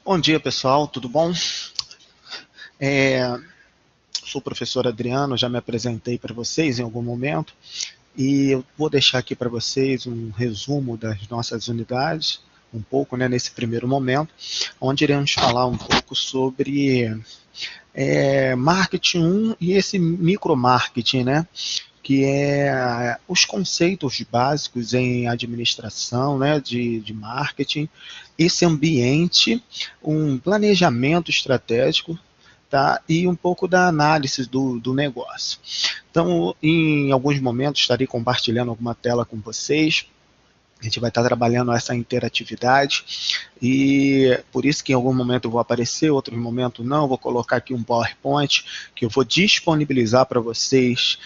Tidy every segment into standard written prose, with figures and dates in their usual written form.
Bom dia, pessoal, tudo bom? É, Sou o professor Adriano, já me apresentei para vocês em algum momento e eu vou deixar aqui para vocês um resumo das nossas unidades, um pouco, né, nesse primeiro momento, onde iremos falar um pouco sobre marketing 1 e esse micromarketing, né? Que é os conceitos básicos em administração, né, de marketing, esse ambiente, um planejamento estratégico, tá, e um pouco da análise do negócio. Então, em alguns momentos, estarei compartilhando alguma tela com vocês. A gente vai estar trabalhando essa interatividade e por isso que em algum momento eu vou aparecer, outro momento não. Vou colocar aqui um PowerPoint que eu vou disponibilizar para vocês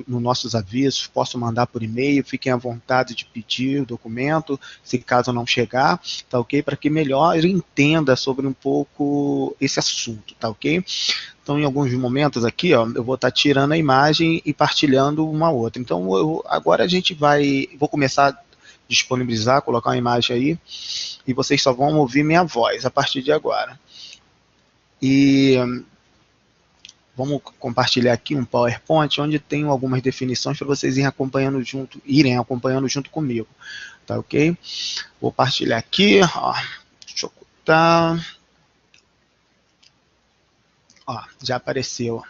nos nossos avisos. Posso mandar por e-mail, fiquem à vontade de pedir o documento, se caso não chegar, tá ok? Para que melhor entenda sobre um pouco esse assunto, tá ok? Então, em alguns momentos aqui, ó, eu vou estar tirando a imagem e partilhando uma outra. Então, agora vou começar a disponibilizar, colocar uma imagem aí, e vocês só vão ouvir minha voz a partir de agora. E vamos compartilhar aqui um PowerPoint onde tem algumas definições para vocês irem acompanhando junto comigo, tá ok? Vou partilhar aqui, ó, deixa eu ocultar, ó, já apareceu.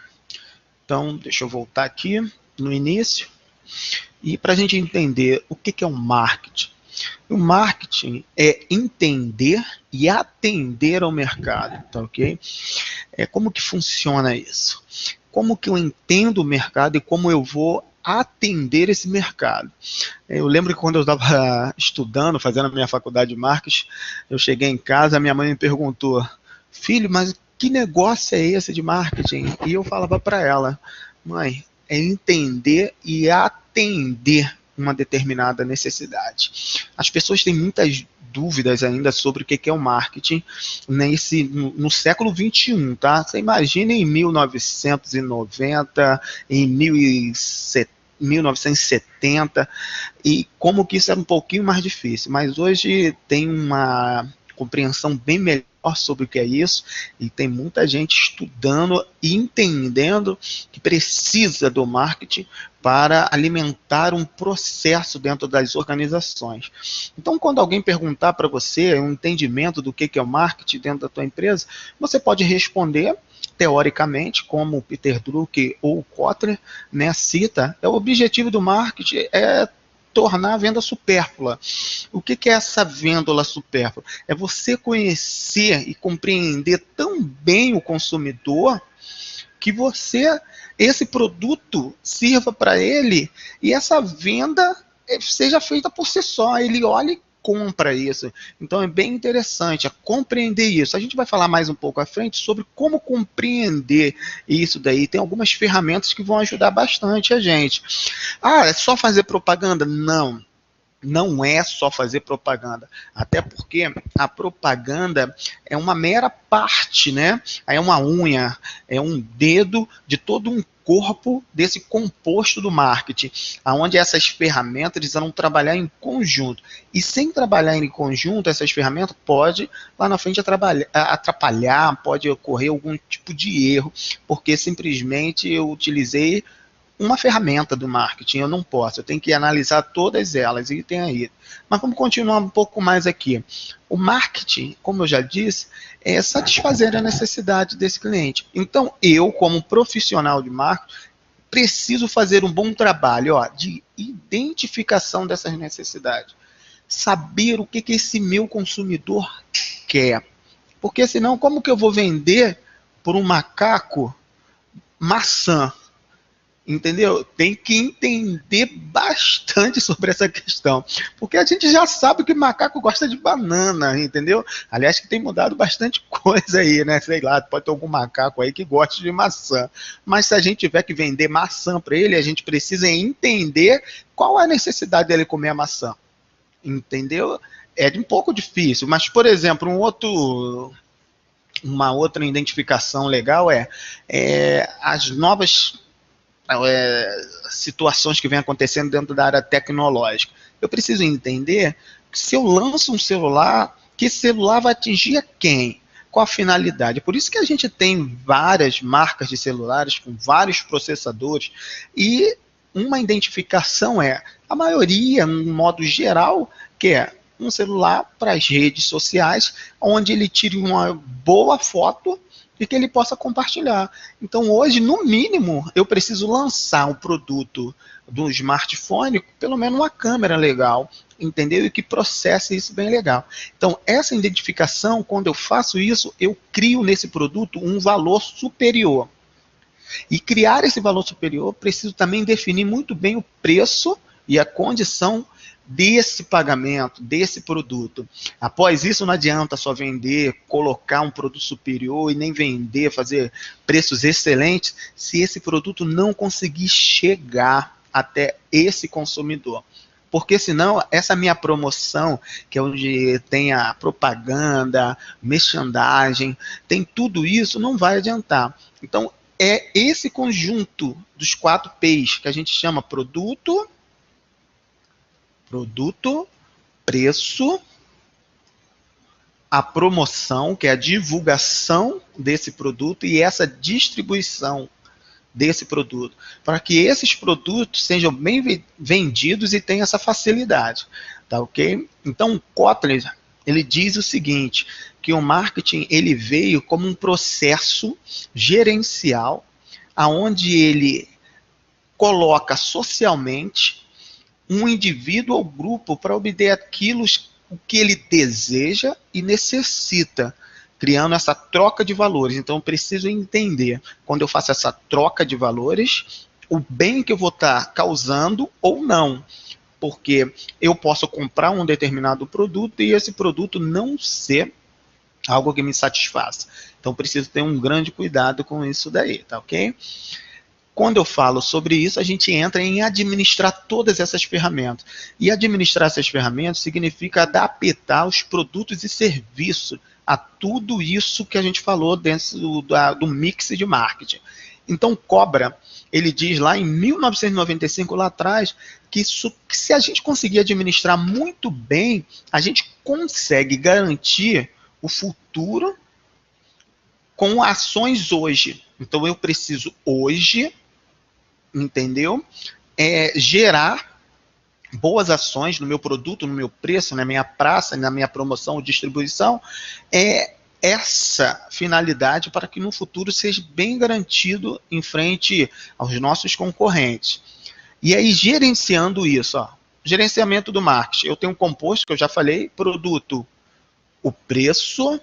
Então, deixa eu voltar aqui no início. E para a gente entender o que é um marketing. O marketing é entender e atender ao mercado, tá ok? Como que funciona isso? Como que eu entendo o mercado e como eu vou atender esse mercado? Eu lembro que quando eu estava estudando, fazendo a minha faculdade de marketing, eu cheguei em casa, a minha mãe me perguntou: filho, mas que negócio é esse de marketing? E eu falava para ela: mãe, é entender e atender uma determinada necessidade. As pessoas têm muitas dúvidas ainda sobre o que é o marketing no século XXI, tá? Você imagina em 1990, em 1970, e como que isso era um pouquinho mais difícil, mas hoje tem uma compreensão bem melhor sobre o que é isso, e tem muita gente estudando e entendendo que precisa do marketing para alimentar um processo dentro das organizações. Então, quando alguém perguntar para você um entendimento do que é o marketing dentro da tua empresa, você pode responder teoricamente, como o Peter Drucker ou o Kotler, né, cita, o objetivo do marketing é tornar a venda supérflua. O que é essa vêndula supérflua? É você conhecer e compreender tão bem o consumidor que esse produto sirva para ele e essa venda seja feita por si só. Ele olha e compra isso. Então é bem interessante compreender isso. A gente vai falar mais um pouco à frente sobre como compreender isso daí. Tem algumas ferramentas que vão ajudar bastante a gente. Ah, é só fazer propaganda? Não. Não é só fazer propaganda, até porque a propaganda é uma mera parte, né? É uma unha, é um dedo de todo um corpo desse composto do marketing, aonde essas ferramentas vão trabalhar em conjunto. E sem trabalhar em conjunto, essas ferramentas pode lá na frente atrapalhar, pode ocorrer algum tipo de erro, porque simplesmente eu utilizei uma ferramenta do marketing, eu não posso, eu tenho que analisar todas elas, e tem aí. Mas vamos continuar um pouco mais aqui. O marketing, como eu já disse, é satisfazer a necessidade desse cliente. Então, eu, como profissional de marketing, preciso fazer um bom trabalho, ó, de identificação dessas necessidades. Saber o que esse meu consumidor quer. Porque senão, como que eu vou vender por um macaco maçã? Entendeu? Tem que entender bastante sobre essa questão, porque a gente já sabe que macaco gosta de banana, entendeu? Aliás, que tem mudado bastante coisa aí, né? Sei lá, pode ter algum macaco aí que goste de maçã, mas se a gente tiver que vender maçã para ele, a gente precisa entender qual é a necessidade dele comer a maçã, entendeu? É um pouco difícil, mas, por exemplo, uma outra identificação legal as novas situações que vêm acontecendo dentro da área tecnológica. Eu preciso entender que se eu lanço um celular que esse celular vai atingir a quem? Qual a finalidade? Por isso que a gente tem várias marcas de celulares com vários processadores e uma identificação a maioria, no modo geral, que é um celular para as redes sociais, onde ele tire uma boa foto e que ele possa compartilhar. Então, hoje, no mínimo, eu preciso lançar um produto do smartphone, pelo menos uma câmera legal, entendeu? E que processe isso bem legal. Então, essa identificação, quando eu faço isso, eu crio nesse produto um valor superior. E criar esse valor superior, preciso também definir muito bem o preço e a condição desse pagamento, desse produto. Após isso, não adianta só vender, colocar um produto superior e nem vender, fazer preços excelentes, se esse produto não conseguir chegar até esse consumidor. Porque senão, essa minha promoção, que é onde tem a propaganda, merchandising, tem tudo isso, não vai adiantar. Então, é esse conjunto dos 4 P's que a gente chama produto, preço, a promoção, que é a divulgação desse produto, e essa distribuição desse produto, para que esses produtos sejam bem vendidos e tenham essa facilidade, tá ok? Então, o Kotler, ele diz o seguinte, que o marketing ele veio como um processo gerencial, aonde ele coloca socialmente um indivíduo ou grupo para obter aquilo que ele deseja e necessita, criando essa troca de valores. Então, eu preciso entender, quando eu faço essa troca de valores, o bem que eu vou estar causando ou não. Porque eu posso comprar um determinado produto e esse produto não ser algo que me satisfaça. Então, preciso ter um grande cuidado com isso daí, tá ok? Quando eu falo sobre isso, a gente entra em administrar todas essas ferramentas. E administrar essas ferramentas significa adaptar os produtos e serviços a tudo isso que a gente falou dentro do mix de marketing. Então, Cobra, ele diz lá em 1995, lá atrás, que se a gente conseguir administrar muito bem, a gente consegue garantir o futuro com ações hoje. Então, eu preciso hoje, entendeu? Gerar boas ações no meu produto, no meu preço, na minha praça, na minha promoção ou distribuição, essa finalidade para que no futuro seja bem garantido em frente aos nossos concorrentes. E aí, gerenciando isso, gerenciamento do marketing, eu tenho um composto que eu já falei, produto, o preço,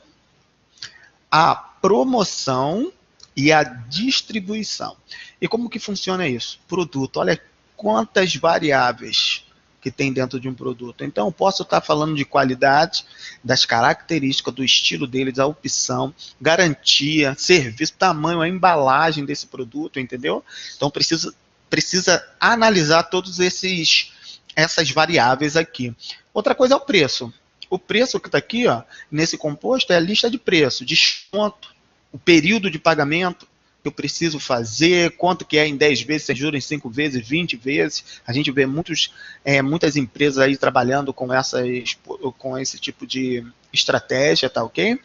a promoção e a distribuição. E como que funciona isso? Produto, olha quantas variáveis que tem dentro de um produto. Então, eu posso estar falando de qualidade, das características, do estilo dele, da opção, garantia, serviço, tamanho, a embalagem desse produto, entendeu? Então, precisa analisar todas essas variáveis aqui. Outra coisa é o preço. O preço que está aqui, nesse composto, é a lista de preço, desconto, o período de pagamento que eu preciso fazer, quanto que é em 10 vezes, sem juros, em 5 vezes, 20 vezes. A gente vê muitas empresas aí trabalhando com esse tipo de estratégia, tá ok?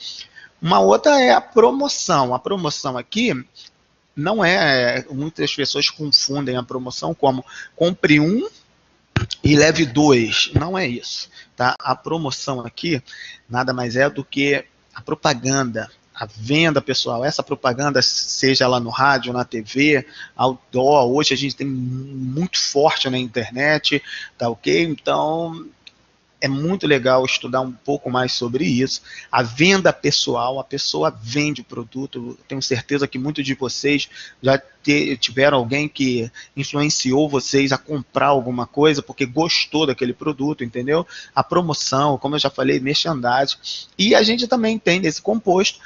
Uma outra é a promoção. A promoção aqui não muitas pessoas confundem a promoção como compre um e leve 2. Não é isso, tá? A promoção aqui nada mais é do que a propaganda, a venda, pessoal. Essa propaganda, seja lá no rádio, na TV, outdoor, hoje a gente tem muito forte na internet, tá ok? Então, é muito legal estudar um pouco mais sobre isso. A venda pessoal, a pessoa vende o produto. Eu tenho certeza que muitos de vocês já tiveram alguém que influenciou vocês a comprar alguma coisa porque gostou daquele produto, entendeu? A promoção, como eu já falei, merchandising. E a gente também tem nesse composto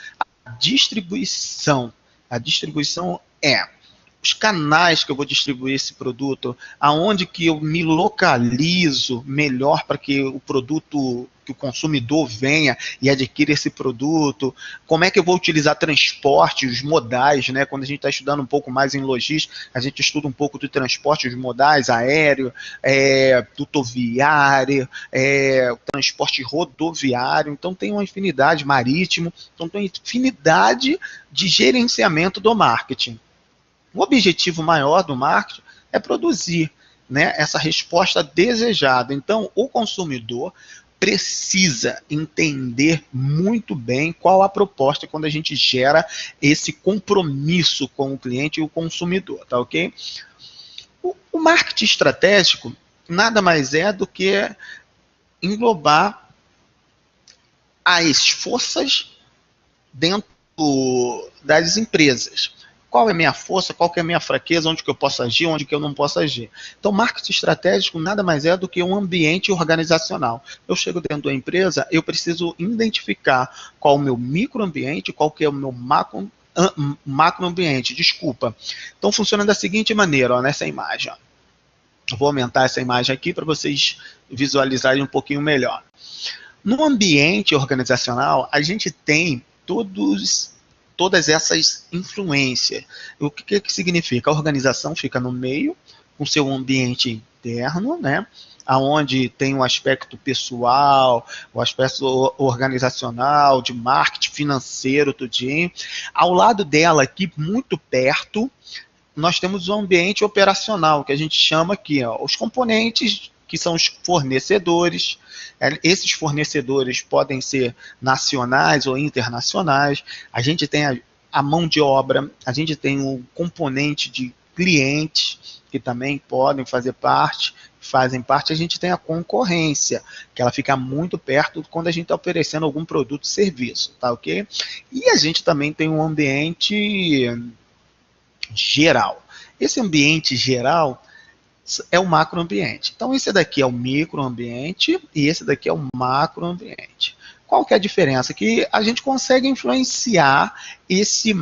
a distribuição. A distribuição é os canais que eu vou distribuir esse produto, aonde que eu me localizo melhor para que o produto que o consumidor venha e adquira esse produto, como é que eu vou utilizar transporte, os modais, né? Quando a gente está estudando um pouco mais em logística, a gente estuda um pouco do transporte, os modais, aéreo, dutoviário, transporte rodoviário, então tem uma infinidade, marítimo, então tem uma infinidade de gerenciamento do marketing. O objetivo maior do marketing é produzir, né, essa resposta desejada. Então, o consumidor precisa entender muito bem qual a proposta quando a gente gera esse compromisso com o cliente e o consumidor, tá ok? O marketing estratégico nada mais é do que englobar as forças dentro das empresas. Qual é a minha força, qual que é a minha fraqueza, onde que eu posso agir, onde que eu não posso agir. Então, marketing estratégico nada mais é do que um ambiente organizacional. Eu chego dentro da empresa, eu preciso identificar qual é o meu microambiente, qual que é o meu macroambiente, desculpa. Então, funciona da seguinte maneira, ó, nessa imagem. Ó. Eu vou aumentar essa imagem aqui para vocês visualizarem um pouquinho melhor. No ambiente organizacional, a gente tem todas essas influências. O que significa? A organização fica no meio, com seu ambiente interno, né? Onde tem o aspecto pessoal, o aspecto organizacional, de marketing financeiro, tudinho. Ao lado dela, aqui, muito perto, nós temos o ambiente operacional, que a gente chama aqui, ó, os componentes que são os fornecedores. Esses fornecedores podem ser nacionais ou internacionais. A gente tem a mão de obra, a gente tem o componente de clientes, que também podem fazer parte, fazem parte. A gente tem a concorrência, que ela fica muito perto quando a gente está oferecendo algum produto ou serviço, tá ok? E a gente também tem um ambiente geral. Esse ambiente geral é o macroambiente. Então, esse daqui é o microambiente e esse daqui é o macroambiente. Qual que é a diferença? Que a gente consegue influenciar esse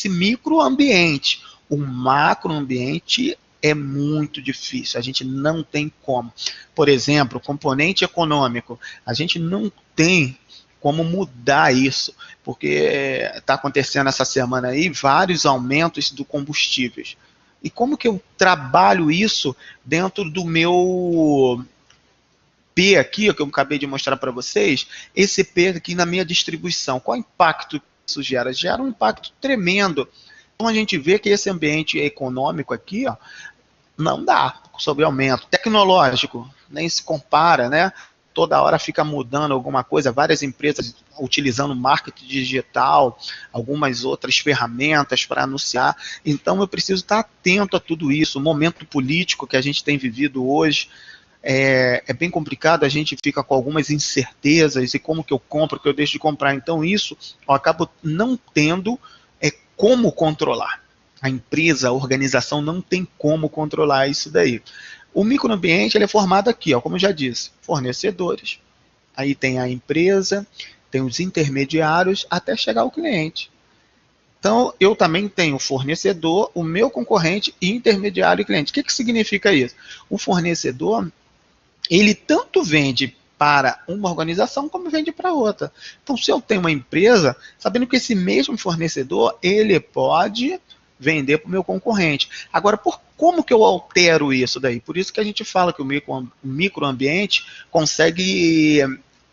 microambiente. O macroambiente é muito difícil, a gente não tem como. Por exemplo, componente econômico, a gente não tem como mudar isso, porque está acontecendo essa semana aí vários aumentos do combustíveis. E como que eu trabalho isso dentro do meu P aqui, que eu acabei de mostrar para vocês, esse P aqui na minha distribuição? Qual impacto isso gera? Gera um impacto tremendo. Então a gente vê que esse ambiente econômico aqui, ó, não dá sobre aumento. Tecnológico, nem se compara, né? Toda hora fica mudando alguma coisa, várias empresas utilizando marketing digital, algumas outras ferramentas para anunciar. Então eu preciso estar atento a tudo isso. O momento político que a gente tem vivido hoje é bem complicado, a gente fica com algumas incertezas, e como que eu compro, que eu deixo de comprar. Então isso eu acabo não tendo como controlar. A empresa, a organização não tem como controlar isso daí. O microambiente ele é formado aqui, ó, como eu já disse, fornecedores. Aí tem a empresa, tem os intermediários, até chegar ao cliente. Então, eu também tenho fornecedor, o meu concorrente, intermediário e cliente. O que significa isso? O fornecedor, ele tanto vende para uma organização como vende para outra. Então, se eu tenho uma empresa, sabendo que esse mesmo fornecedor, ele pode vender para o meu concorrente. Agora, como que eu altero isso daí? Por isso que a gente fala que o microambiente consegue,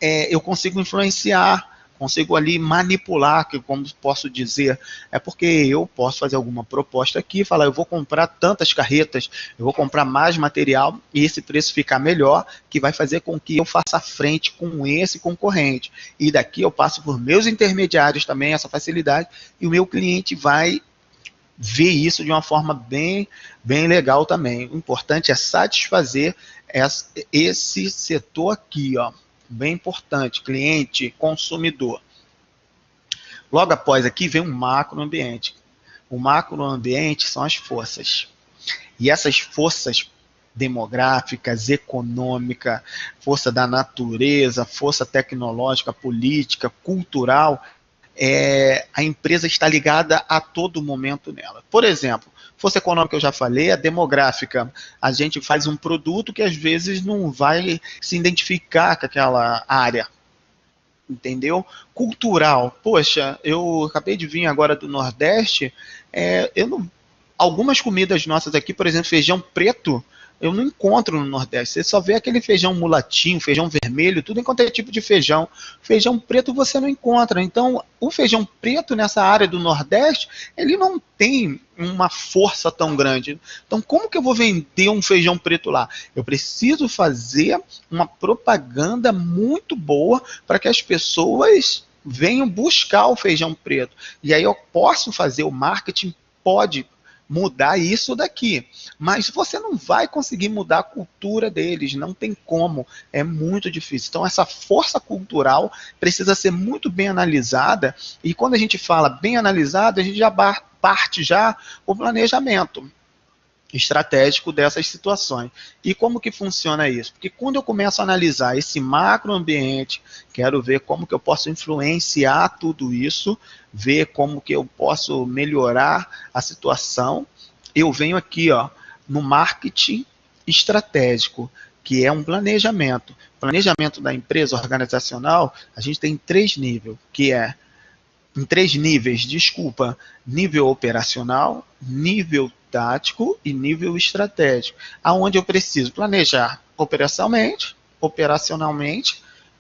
eu consigo influenciar, consigo ali manipular, que como posso dizer, é porque eu posso fazer alguma proposta aqui, falar, eu vou comprar tantas carretas, eu vou comprar mais material e esse preço ficar melhor, que vai fazer com que eu faça frente com esse concorrente. E daqui eu passo por meus intermediários também, essa facilidade, e o meu cliente vai ver isso de uma forma bem legal também. O importante é satisfazer esse setor aqui, ó, bem importante, cliente, consumidor. Logo após aqui vem um macroambiente. O macroambiente são as forças. E essas forças demográficas, econômicas, força da natureza, força tecnológica, política, cultural, a empresa está ligada a todo momento nela. Por exemplo, Força econômica eu já falei, a demográfica, a gente faz um produto que às vezes não vai se identificar com aquela área, entendeu? Cultural, poxa, eu acabei de vir agora do Nordeste, eu não, algumas comidas nossas aqui, por exemplo, feijão preto, eu não encontro no Nordeste. Você só vê aquele feijão mulatinho, feijão vermelho, tudo enquanto é tipo de feijão. Feijão preto você não encontra. Então, o feijão preto nessa área do Nordeste, ele não tem uma força tão grande. Então, como que eu vou vender um feijão preto lá? Eu preciso fazer uma propaganda muito boa para que as pessoas venham buscar o feijão preto. E aí eu posso fazer o marketing, pode mudar isso daqui, mas você não vai conseguir mudar a cultura deles, não tem como, é muito difícil. Então essa força cultural precisa ser muito bem analisada, e quando a gente fala bem analisada, a gente já parte já o planejamento estratégico dessas situações. E como que funciona isso? Porque quando eu começo a analisar esse macroambiente, quero ver como que eu posso influenciar tudo isso, ver como que eu posso melhorar a situação, eu venho aqui, ó, no marketing estratégico, que é um planejamento. Planejamento da empresa organizacional, a gente tem 3 níveis, que é em 3 níveis, desculpa, nível operacional, nível tático e nível estratégico, aonde eu preciso planejar operacionalmente,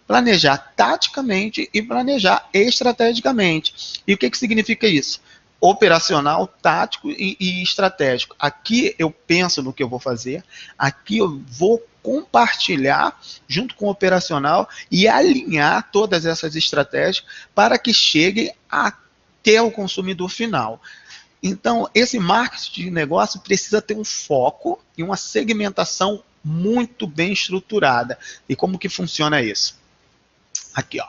planejar taticamente e planejar estrategicamente. E o que significa isso? Operacional, tático e estratégico. Aqui eu penso no que eu vou fazer, aqui eu vou compartilhar junto com o operacional e alinhar todas essas estratégias para que chegue até o consumidor final. Então, esse marketing de negócio precisa ter um foco e uma segmentação muito bem estruturada. E como que funciona isso? Aqui, ó.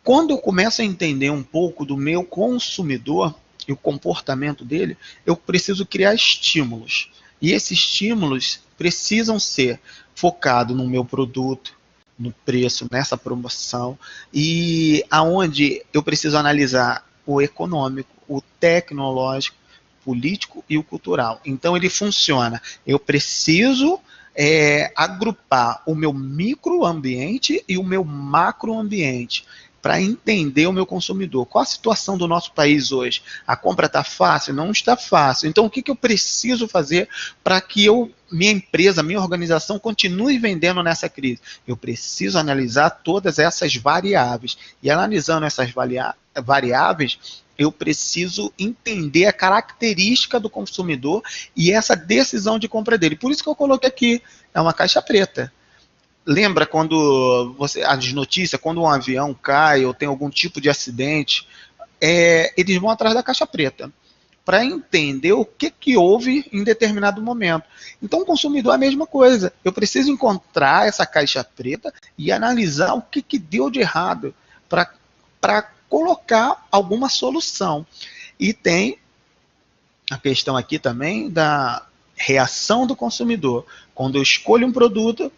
Quando eu começo a entender um pouco do meu consumidor e o comportamento dele, eu preciso criar estímulos. E esses estímulos precisam ser focados no meu produto, no preço, nessa promoção, e aonde eu preciso analisar o econômico, o tecnológico, político e o cultural. Então ele funciona. Eu preciso agrupar o meu microambiente e o meu macroambiente para entender o meu consumidor. Qual a situação do nosso país hoje? A compra está fácil? Não está fácil. Então, o que eu preciso fazer para que minha empresa, minha organização continue vendendo nessa crise? Eu preciso analisar todas essas variáveis. E analisando essas variáveis, eu preciso entender a característica do consumidor e essa decisão de compra dele. Por isso que eu coloquei aqui, é uma caixa preta. Lembra quando as notícias, quando um avião cai ou tem algum tipo de acidente, eles vão atrás da caixa preta para entender o que houve em determinado momento. Então, o consumidor é a mesma coisa. Eu preciso encontrar essa caixa preta e analisar o que deu de errado para colocar alguma solução. E tem a questão aqui também da reação do consumidor. Quando eu escolho um produto,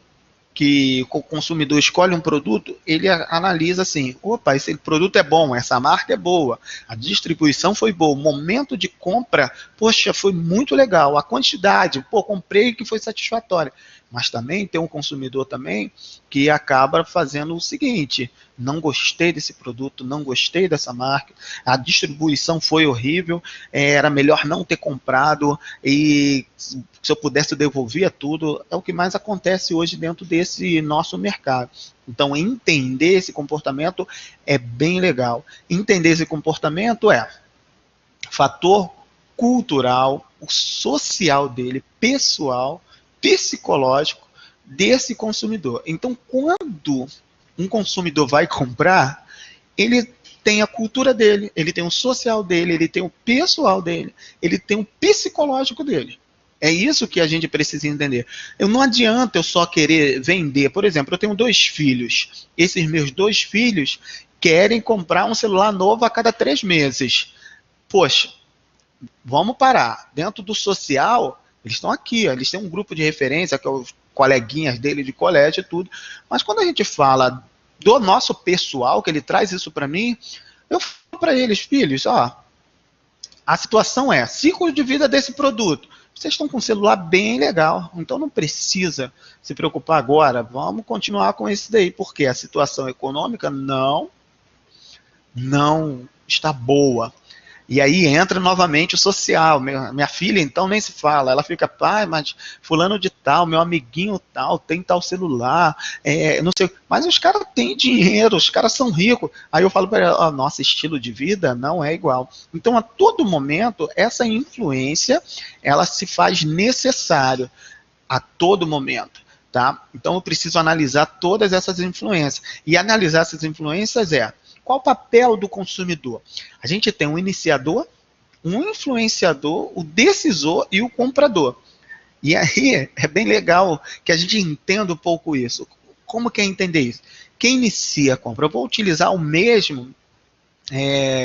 que o consumidor escolhe um produto, ele analisa assim, opa, esse produto é bom, essa marca é boa, a distribuição foi boa, o momento de compra, poxa, foi muito legal, a quantidade, pô, comprei que foi satisfatória. Mas também tem um consumidor também que acaba fazendo o seguinte, não gostei desse produto, não gostei dessa marca, a distribuição foi horrível, era melhor não ter comprado, e se eu pudesse eu devolvia tudo. É o que mais acontece hoje dentro desse nosso mercado. Então, entender esse comportamento é bem legal. Entender esse comportamento é fator cultural, o social dele, pessoal, psicológico desse consumidor. Então, quando um consumidor vai comprar, ele tem a cultura dele, ele tem o social dele, ele tem o pessoal dele, ele tem o psicológico dele. É isso que a gente precisa entender. Não adianta eu só querer vender. Por exemplo, eu tenho 2 filhos. Esses meus 2 filhos querem comprar um celular novo a cada 3 meses. Poxa, vamos parar. Dentro do social, eles estão aqui, ó, eles têm um grupo de referência, que é os coleguinhas dele de colégio e tudo. Mas quando a gente fala do nosso pessoal, que ele traz isso para mim, eu falo para eles, filhos, ó, A situação é, ciclo de vida desse produto. Vocês estão com um celular bem legal, então não precisa se preocupar agora. Vamos continuar com esse daí, porque a situação econômica não está boa. E aí entra novamente o social. Minha filha, então, nem se fala. Ela fica, pai, mas fulano de tal, meu amiguinho tal, tem tal celular, não sei. Mas os caras têm dinheiro, os caras são ricos. Aí eu falo para ela, nosso estilo de vida não é igual. Então, a todo momento, essa influência, ela se faz necessário a todo momento. Tá? Então, eu preciso analisar todas essas influências. E analisar essas influências qual o papel do consumidor? A gente tem um iniciador, um influenciador, o decisor e o comprador. E aí é bem legal que a gente entenda um pouco isso. Como que é entender isso? Quem inicia a compra? Eu vou utilizar o mesmo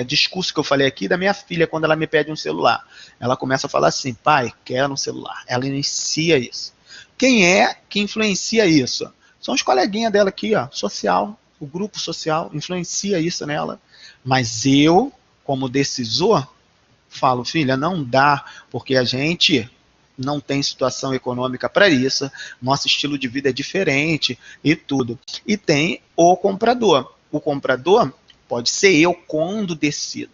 discurso que eu falei aqui da minha filha quando ela me pede um celular. Ela começa a falar assim, pai, quero um celular. Ela inicia isso. Quem é que influencia isso? São os coleguinhas dela aqui, ó, social. O grupo social influencia isso nela. Mas eu, como decisor, falo, filha, não dá, porque a gente não tem situação econômica para isso, nosso estilo de vida é diferente e tudo. E tem o comprador. O comprador pode ser eu quando decido.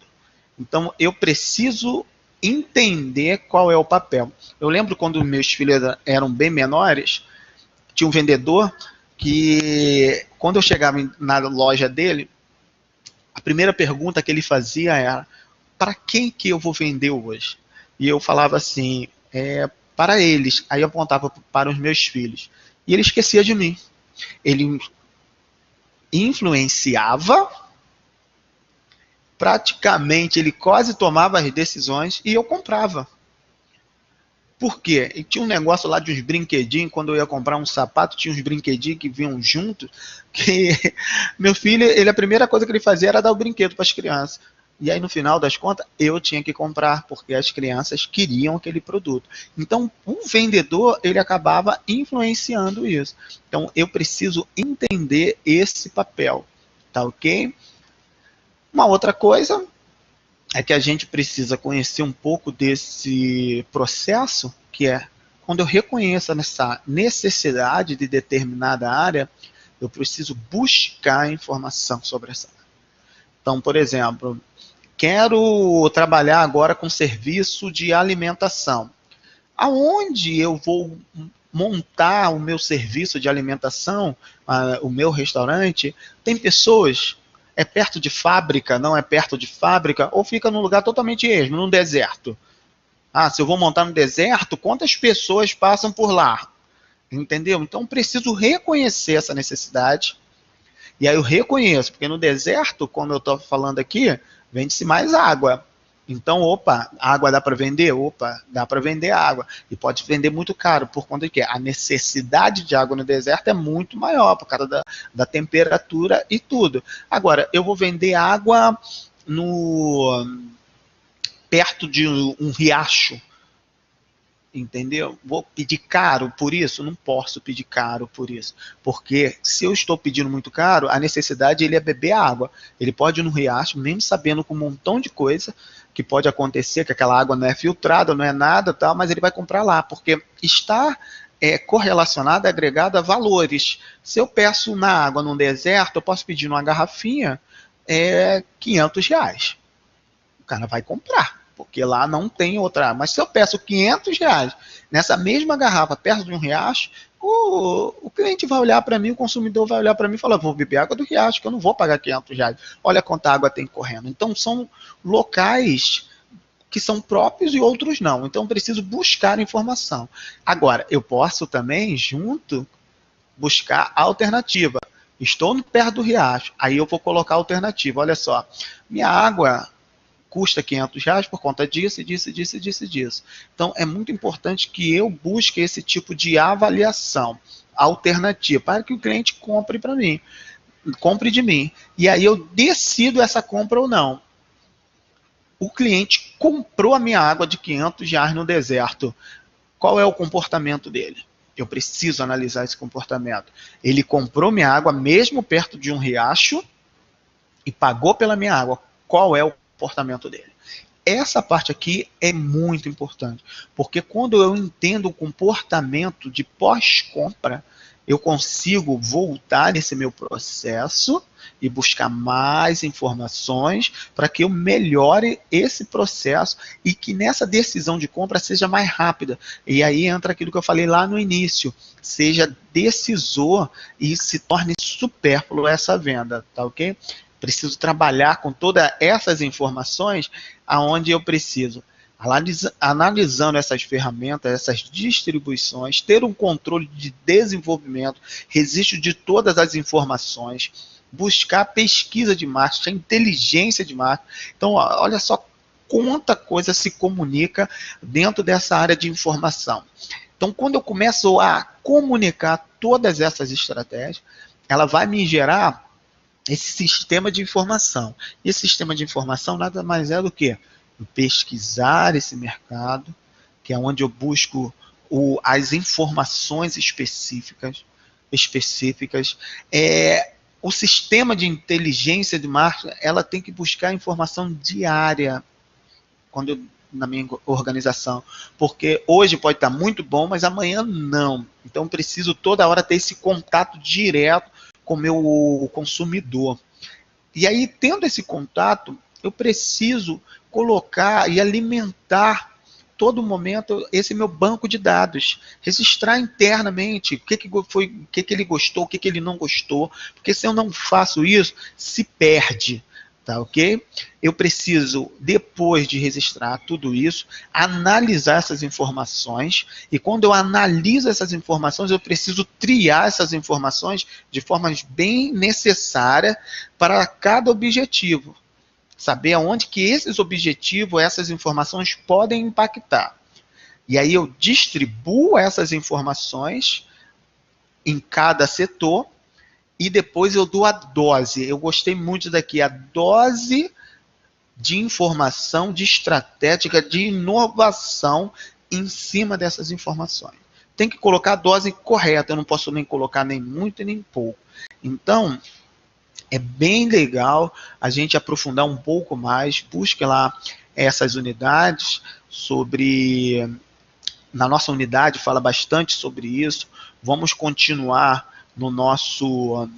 Então, eu preciso entender qual é o papel. Eu lembro quando meus filhos eram bem menores, tinha um vendedor que, quando eu chegava na loja dele, a primeira pergunta que ele fazia era, para quem que eu vou vender hoje? E eu falava assim, para eles. Aí eu apontava para os meus filhos. E ele esquecia de mim. Ele influenciava, praticamente ele quase tomava as decisões e eu comprava. Por quê? E tinha um negócio lá de uns brinquedinhos, quando eu ia comprar um sapato, tinha uns brinquedinhos que vinham juntos, que meu filho, a primeira coisa que ele fazia era dar o brinquedo para as crianças. E aí, no final das contas, eu tinha que comprar, porque as crianças queriam aquele produto. Então, o vendedor, ele acabava influenciando isso. Então, eu preciso entender esse papel, tá ok? Uma outra coisa é que a gente precisa conhecer um pouco desse processo, que é quando eu reconheço essa necessidade de determinada área, eu preciso buscar informação sobre essa área. Então, por exemplo, quero trabalhar agora com serviço de alimentação. Aonde eu vou montar o meu serviço de alimentação, o meu restaurante? Tem pessoas... É perto de fábrica, não é perto de fábrica, ou fica num lugar totalmente esmo, num deserto. Se eu vou montar no deserto, quantas pessoas passam por lá? Entendeu? Então, preciso reconhecer essa necessidade. E aí eu reconheço, porque no deserto, como eu estou falando aqui, vende-se mais água. Então, água dá para vender? Dá para vender água. E pode vender muito caro, por conta de que a necessidade de água no deserto é muito maior, por causa da temperatura e tudo. Agora, eu vou vender água perto de um riacho. Entendeu? Vou pedir caro por isso? Não posso pedir caro por isso. Porque se eu estou pedindo muito caro, a necessidade ele é beber água. Ele pode ir no riacho, mesmo sabendo com um montão de coisa que pode acontecer, que aquela água não é filtrada, não é nada, tal, mas ele vai comprar lá, porque está correlacionado, agregado a valores. Se eu peço na água num deserto, eu posso pedir numa garrafinha R$ 500. O cara vai comprar, porque lá não tem outra. Mas se eu peço R$ 500 nessa mesma garrafa, perto de um riacho, o cliente vai olhar para mim, o consumidor vai olhar para mim e falar, vou beber água do riacho, que eu não vou pagar R$ 500. Olha quanta água tem correndo. Então, são locais que são próprios e outros não. Então, preciso buscar informação. Agora, eu posso também, junto, buscar alternativa. Estou perto do riacho, aí eu vou colocar alternativa. Olha só, minha água custa R$ 500 por conta disso, disso, disso, disso, disso. Então, é muito importante que eu busque esse tipo de avaliação alternativa para que o cliente compre para mim, compre de mim. E aí eu decido essa compra ou não. O cliente comprou a minha água de R$ 500 no deserto. Qual é o comportamento dele? Eu preciso analisar esse comportamento. Ele comprou minha água mesmo perto de um riacho e pagou pela minha água. Qual é o comportamento dele? essa parte aqui é muito importante, porque quando eu entendo o comportamento de pós-compra, eu consigo voltar nesse meu processo e buscar mais informações para que eu melhore esse processo e que nessa decisão de compra seja mais rápida. E aí entra aquilo que eu falei lá no início, seja decisor e se torne supérfluo essa venda, tá ok? Preciso trabalhar com todas essas informações aonde eu preciso analisando essas ferramentas, essas distribuições, ter um controle de desenvolvimento, registro de todas as informações, buscar pesquisa de marketing, inteligência de marketing. Então, olha só quanta coisa se comunica dentro dessa área de informação. Então, quando eu começo a comunicar todas essas estratégias, ela vai me gerar esse sistema de informação. E esse sistema de informação nada mais é do que pesquisar esse mercado, que é onde eu busco as informações específicas. O sistema de inteligência de marketing, ela tem que buscar informação diária na minha organização, porque hoje pode estar muito bom, mas amanhã não. Então preciso toda hora ter esse contato direto com o meu consumidor. E aí, tendo esse contato, eu preciso colocar e alimentar todo momento esse meu banco de dados, registrar internamente o que ele gostou, o que ele não gostou, porque se eu não faço isso, se perde, tá ok? Eu preciso, depois de registrar tudo isso, analisar essas informações, e quando eu analiso essas informações, eu preciso triar essas informações de forma bem necessária para cada objetivo. Saber aonde que esses objetivos, essas informações podem impactar. E aí eu distribuo essas informações em cada setor e depois eu dou a dose. Eu gostei muito daqui, a dose de informação, de estratégia, de inovação em cima dessas informações. Tem que colocar a dose correta, eu não posso nem colocar nem muito nem pouco. Então, é bem legal a gente aprofundar um pouco mais, busque lá essas unidades na nossa unidade fala bastante sobre isso. Vamos continuar no nosso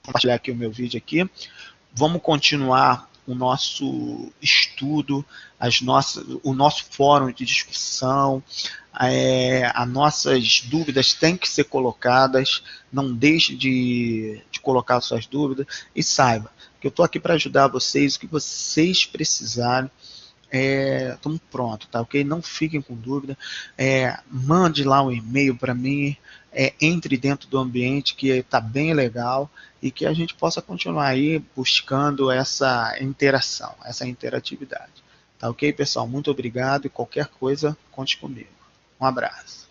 compartilhar aqui o meu vídeo aqui. Vamos continuar o nosso estudo, o nosso fórum de discussão, as nossas dúvidas têm que ser colocadas, não deixe de colocar suas dúvidas e saiba que eu estou aqui para ajudar vocês, o que vocês precisarem, estamos prontos, tá ok? Não fiquem com dúvida, mande lá um e-mail para mim, entre dentro do ambiente que está bem legal e que a gente possa continuar aí buscando essa interação, essa interatividade. Tá ok, pessoal? Muito obrigado e qualquer coisa, conte comigo. Um abraço.